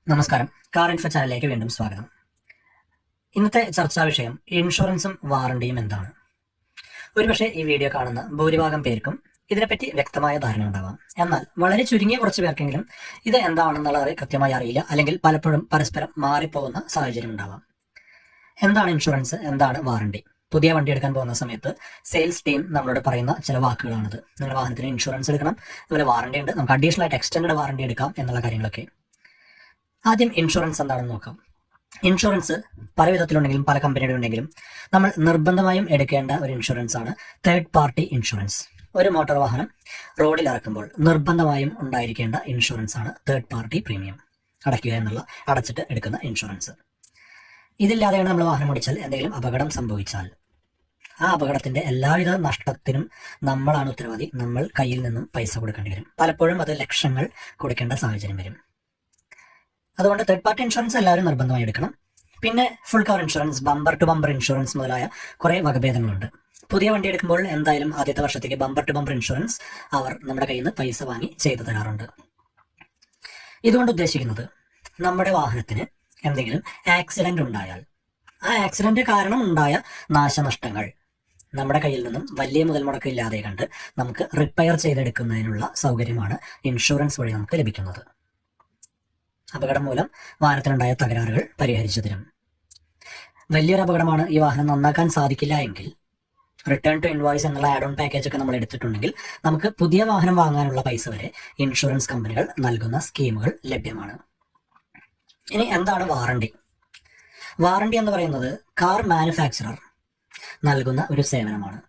നമസ്കാരം. Car info ചാനലിലേക്ക് വീണ്ടും സ്വാഗതം. ഇന്നത്തെ ചർച്ചാ വിഷയം ഇൻഷുറൻസും വാറണ്ടിയും എന്താണ്. ഒരുപക്ഷെ ഈ വീഡിയോ കാണുന്ന ഭൂരിഭാഗം പേർക്കും ഇതിനെപ്പറ്റി വ്യക്തമായ ധാരണ ഉണ്ടാവാം. എന്നാൽ വളരെ ചുരുങ്ങിയ കുറച്ച് പേർക്കെങ്കിലും ഇത് എന്താണെന്നുള്ളത് കൃത്യമായി അറിയില്ല, അല്ലെങ്കിൽ പലപ്പോഴും പരസ്പരം മാറിപ്പോകുന്ന സാഹചര്യം ഉണ്ടാവാം. എന്താണ് ഇൻഷുറൻസ്, എന്താണ് വാറണ്ടി? പുതിയ വണ്ടി എടുക്കാൻ പോകുന്ന സമയത്ത് സെയിൽസ് ടീം നമ്മളോട് പറയുന്ന ചില വാക്കുകളാണിത്. നിങ്ങളുടെ വാഹനത്തിന് ഇൻഷുറൻസ് എടുക്കണം, അതുപോലെ വാറണ്ടി ഉണ്ട്, നമുക്ക് അഡീഷണൽ ആയിട്ട് എക്സ്റ്റൻഡ് വാറണ്ടി എടുക്കാം എന്നുള്ള കാര്യങ്ങളൊക്കെ. ആദ്യം ഇൻഷുറൻസ് എന്താണെന്ന് നോക്കാം. ഇൻഷുറൻസ് പല വിധത്തിലുണ്ടെങ്കിലും പല കമ്പനിയുടെ ഉണ്ടെങ്കിലും നമ്മൾ നിർബന്ധമായും എടുക്കേണ്ട ഒരു ഇൻഷുറൻസ് ആണ് തേർഡ് പാർട്ടി ഇൻഷുറൻസ്. ഒരു മോട്ടോർ വാഹനം റോഡിൽ ഇറക്കുമ്പോൾ നിർബന്ധമായും ഉണ്ടായിരിക്കേണ്ട ഇൻഷുറൻസ് ആണ് തേർഡ് പാർട്ടി പ്രീമിയം അടയ്ക്കുക എന്നുള്ള, അടച്ചിട്ട് എടുക്കുന്ന ഇൻഷുറൻസ്. ഇതില്ലാതെയാണ് നമ്മൾ വാഹനം ഓടിച്ചാൽ എന്തെങ്കിലും അപകടം സംഭവിച്ചാൽ ആ അപകടത്തിന്റെ എല്ലാവിധ നഷ്ടത്തിനും നമ്മളാണ് ഉത്തരവാദി. നമ്മൾ കയ്യിൽ നിന്നും പൈസ കൊടുക്കേണ്ടി വരും. പലപ്പോഴും അത് ലക്ഷങ്ങൾ കൊടുക്കേണ്ട സാഹചര്യം വരും. അതുകൊണ്ട് തേർഡ് പാർട്ടി ഇൻഷുറൻസ് എല്ലാവരും നിർബന്ധമായി എടുക്കണം. പിന്നെ full cover insurance, bumper to bumper insurance മുതലായ കുറേ വകഭേദങ്ങളുണ്ട്. പുതിയ വണ്ടി എടുക്കുമ്പോൾ എന്തായാലും ആദ്യത്തെ വർഷത്തേക്ക് ബമ്പർ ടു ബമ്പർ ഇൻഷുറൻസ് അവർ നമ്മുടെ കയ്യിൽ നിന്ന് പൈസ വാങ്ങി ചെയ്തു തരാറുണ്ട്. ഇതുകൊണ്ട് ഉദ്ദേശിക്കുന്നത്, നമ്മുടെ വാഹനത്തിന് എന്തെങ്കിലും ആക്സിഡന്റ് ഉണ്ടായാൽ ആ ആക്സിഡന്റ് കാരണം ഉണ്ടായ നാശനഷ്ടങ്ങൾ നമ്മുടെ കയ്യിൽ നിന്നും വലിയ മുതൽ മുടക്കില്ലാതെ കണ്ട് നമുക്ക് റിപ്പയർ ചെയ്തെടുക്കുന്നതിനുള്ള സൗകര്യമാണ് ഇൻഷുറൻസ് വഴി നമുക്ക് ലഭിക്കുന്നത്. അപകടം മൂലം വാഹനത്തിനുണ്ടായ തകരാറുകൾ പരിഹരിച്ചു തരും. വലിയൊരു അപകടമാണ്, ഈ വാഹനം നന്നാക്കാൻ സാധിക്കില്ല എങ്കിൽ റിട്ടേൺ ടു ഇൻവോയ്സ് എന്നുള്ള ആഡ് ഓൺ പാക്കേജ് ഒക്കെ നമ്മൾ എടുത്തിട്ടുണ്ടെങ്കിൽ നമുക്ക് പുതിയ വാഹനം വാങ്ങാനുള്ള പൈസ വരെ ഇൻഷുറൻസ് കമ്പനികൾ നൽകുന്ന സ്കീമുകൾ ലഭ്യമാണ്. ഇനി എന്താണ് വാറണ്ടി? വാറണ്ടി എന്ന് പറയുന്നത് കാർ മാനുഫാക്ചറർ നൽകുന്ന ഒരു സേവനമാണ്.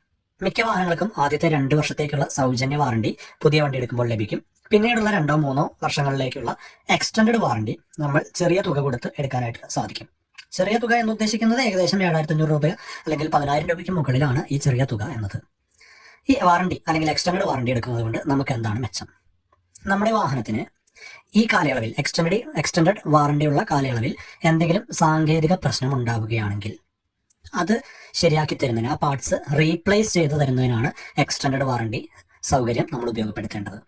മിക്ക വാഹനങ്ങൾക്കും ആദ്യത്തെ 2 വർഷത്തേക്കുള്ള സൗജന്യ വാറണ്ടി പുതിയ വണ്ടി എടുക്കുമ്പോൾ ലഭിക്കും. പിന്നീടുള്ള 2-3 വർഷങ്ങളിലേക്കുള്ള എക്സ്റ്റൻഡ് വാറണ്ടി നമ്മൾ ചെറിയ തുക കൊടുത്ത് എടുക്കാനായിട്ട് സാധിക്കും. ചെറിയ തുക എന്ന് ഉദ്ദേശിക്കുന്നത് ഏകദേശം 7,500 രൂപ അല്ലെങ്കിൽ 10,000 രൂപയ്ക്ക് മുകളിലാണ് ഈ ചെറിയ തുക എന്നത്. ഈ വാറണ്ടി അല്ലെങ്കിൽ എക്സ്റ്റൻഡ് വാറണ്ടി എടുക്കുന്നത് കൊണ്ട് നമുക്ക് എന്താണ് മെച്ചം? നമ്മുടെ വാഹനത്തിന് ഈ കാലയളവിൽ എക്സ്റ്റൻഡ് വാറണ്ടിയുള്ള കാലയളവിൽ എന്തെങ്കിലും സാങ്കേതിക പ്രശ്നം ഉണ്ടാവുകയാണെങ്കിൽ അത് ശരിയാക്കി തരുന്നതിന്, ആ പാർട്സ് റീപ്ലേസ് ചെയ്ത് തരുന്നതിനാണ് എക്സ്റ്റൻഡ് വാറണ്ടി സൗകര്യം നമ്മൾ ഉപയോഗപ്പെടുത്തേണ്ടത്.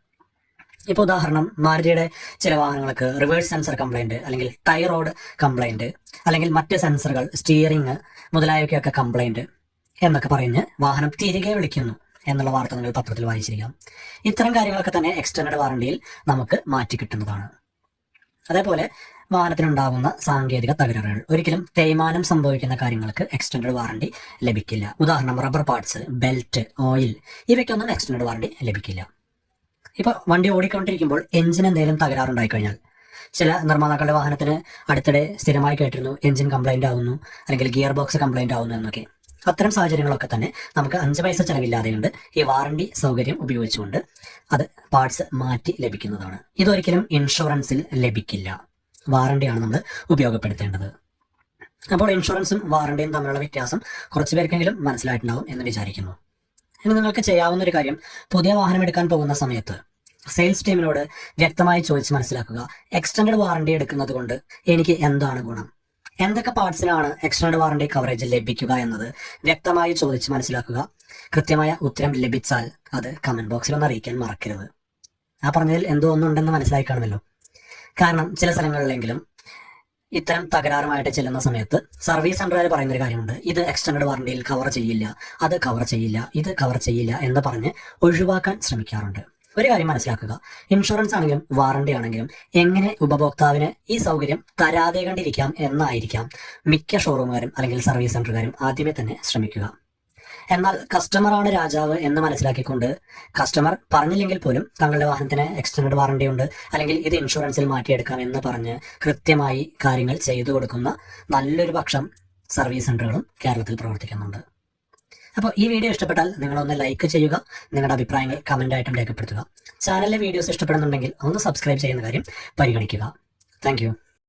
ഇപ്പോൾ ഉദാഹരണം, മാരുതിയുടെ ചില വാഹനങ്ങൾക്ക് റിവേഴ്സ് സെൻസർ കംപ്ലൈന്റ്, അല്ലെങ്കിൽ ടയർ റോഡ് കംപ്ലൈന്റ്, അല്ലെങ്കിൽ മറ്റ് സെൻസറുകൾ, സ്റ്റിയറിംഗ് മുതലായവയൊക്കെ കംപ്ലൈന്റ് എന്നൊക്കെ പറഞ്ഞ് വാഹനം തിരികെ വിളിക്കുന്നു എന്നുള്ള വാർത്ത നിങ്ങൾ പത്രത്തിൽ വായിച്ചിരിക്കാം. ഇത്തരം കാര്യങ്ങളൊക്കെ തന്നെ എക്സ്റ്റൻഡ് വാറണ്ടിയിൽ നമുക്ക് മാറ്റി കിട്ടുന്നതാണ്. അതേപോലെ വാഹനത്തിനുണ്ടാകുന്ന സാങ്കേതിക തകരാറുകൾ, ഒരിക്കലും തേയ്മാനം സംഭവിക്കുന്ന കാര്യങ്ങൾക്ക് എക്സ്റ്റൻഡ് വാറണ്ടി ലഭിക്കില്ല. ഉദാഹരണം, റബ്ബർ പാർട്സ്, ബെൽറ്റ്, ഓയിൽ, ഇവയ്ക്കൊന്നും എക്സ്റ്റൻഡ് വാറണ്ടി ലഭിക്കില്ല. ഇപ്പോൾ വണ്ടി ഓടിക്കൊണ്ടിരിക്കുമ്പോൾ എഞ്ചിന് എന്തെങ്കിലും തകരാറുണ്ടായി കഴിഞ്ഞാൽ, ചില നിർമ്മാതാക്കളുടെ വാഹനത്തിന് അടുത്തിടെ സ്ഥിരമായി കേട്ടിരുന്നു എഞ്ചിൻ കംപ്ലൈന്റ് ആവുന്നു, അല്ലെങ്കിൽ ഗിയർ ബോക്സ് കംപ്ലൈന്റ് ആവുന്നു എന്നൊക്കെ. അത്തരം സാഹചര്യങ്ങളൊക്കെ തന്നെ നമുക്ക് 5 പൈസ ചെലവില്ലാതെ കൊണ്ട് ഈ വാറണ്ടി സൗകര്യം ഉപയോഗിച്ചുകൊണ്ട് അത് പാർട്സ് മാറ്റി ലഭിക്കുന്നതാണ്. ഇതൊരിക്കലും ഇൻഷുറൻസിൽ ലഭിക്കില്ല. വാറണ്ടിയാണ് നമ്മൾ ഉപയോഗപ്പെടുത്തേണ്ടത്. അപ്പോൾ ഇൻഷുറൻസും വാറണ്ടിയും തമ്മിലുള്ള വ്യത്യാസം കുറച്ച് പേർക്കെങ്കിലും മനസ്സിലായിട്ടുണ്ടാവും എന്ന് വിചാരിക്കുന്നു. ഇനി നിങ്ങൾക്ക് ചെയ്യാവുന്ന ഒരു കാര്യം, പുതിയ വാഹനം എടുക്കാൻ പോകുന്ന സമയത്ത് സെയിൽസ് ടീമിനോട് വ്യക്തമായി ചോദിച്ച് മനസ്സിലാക്കുക, എക്സ്റ്റൻഡ് വാറണ്ടി എടുക്കുന്നത് കൊണ്ട് എനിക്ക് എന്താണ് ഗുണം, എന്തൊക്കെ പാർട്സിനാണ് എക്സ്റ്റൻഡ് വാറണ്ടി കവറേജ് ലഭിക്കുക എന്നത് വ്യക്തമായി ചോദിച്ച് മനസ്സിലാക്കുക. കൃത്യമായ ഉത്തരം ലഭിച്ചാൽ അത് കമന്റ് ബോക്സിൽ ഒന്ന് അറിയിക്കാൻ മറക്കരുത്. ആ പറഞ്ഞതിൽ എന്തോ ഒന്നുണ്ടെന്ന് മനസ്സിലായി കാണുമല്ലോ. കാരണം ചില സ്ഥലങ്ങളിലെങ്കിലും ഇത്തരം തകരാറുമായിട്ട് ചെല്ലുന്ന സമയത്ത് സർവീസ് സെന്ററുകാർ പറയുന്നൊരു കാര്യമുണ്ട്, ഇത് എക്സ്റ്റൻഡ് വാറണ്ടിയിൽ കവർ ചെയ്യില്ല, അത് കവർ ചെയ്യില്ല, ഇത് കവർ ചെയ്യില്ല എന്ന് പറഞ്ഞ് ഒഴിവാക്കാൻ ശ്രമിക്കാറുണ്ട്. ഒരു കാര്യം മനസ്സിലാക്കുക, ഇൻഷുറൻസ് ആണെങ്കിലും വാറണ്ടി ആണെങ്കിലും എങ്ങനെ ഉപഭോക്താവിന് ഈ സൗകര്യം തരാതെ കണ്ടിരിക്കാം എന്നായിരിക്കാം മിക്ക ഷോറൂമുകാരും അല്ലെങ്കിൽ സർവീസ് സെന്ററുകാരും ആദ്യമേ തന്നെ ശ്രമിക്കുക. എന്നാൽ കസ്റ്റമറാണ് രാജാവ് എന്ന് മനസ്സിലാക്കിക്കൊണ്ട് കസ്റ്റമർ പറഞ്ഞില്ലെങ്കിൽ പോലും തങ്ങളുടെ വാഹനത്തിന് എക്സ്റ്റൻഡ് വാറണ്ടി ഉണ്ട്, അല്ലെങ്കിൽ ഇത് ഇൻഷുറൻസിൽ മാറ്റിയെടുക്കാം എന്ന് പറഞ്ഞ് കൃത്യമായി കാര്യങ്ങൾ ചെയ്തു കൊടുക്കുന്ന നല്ലൊരു പക്ഷം സർവീസ് സെന്ററുകളും കേരളത്തിൽ പ്രവർത്തിക്കുന്നുണ്ട്. അപ്പോൾ ഈ വീഡിയോ ഇഷ്ടപ്പെട്ടാൽ നിങ്ങളൊന്ന് ലൈക്ക് ചെയ്യുക, നിങ്ങളുടെ അഭിപ്രായങ്ങൾ കമൻ്റായിട്ടും രേഖപ്പെടുത്തുക. ചാനലിലെ വീഡിയോസ് ഇഷ്ടപ്പെടുന്നുണ്ടെങ്കിൽ ഒന്ന് സബ്സ്ക്രൈബ് ചെയ്യുന്ന കാര്യം പരിഗണിക്കുക. താങ്ക്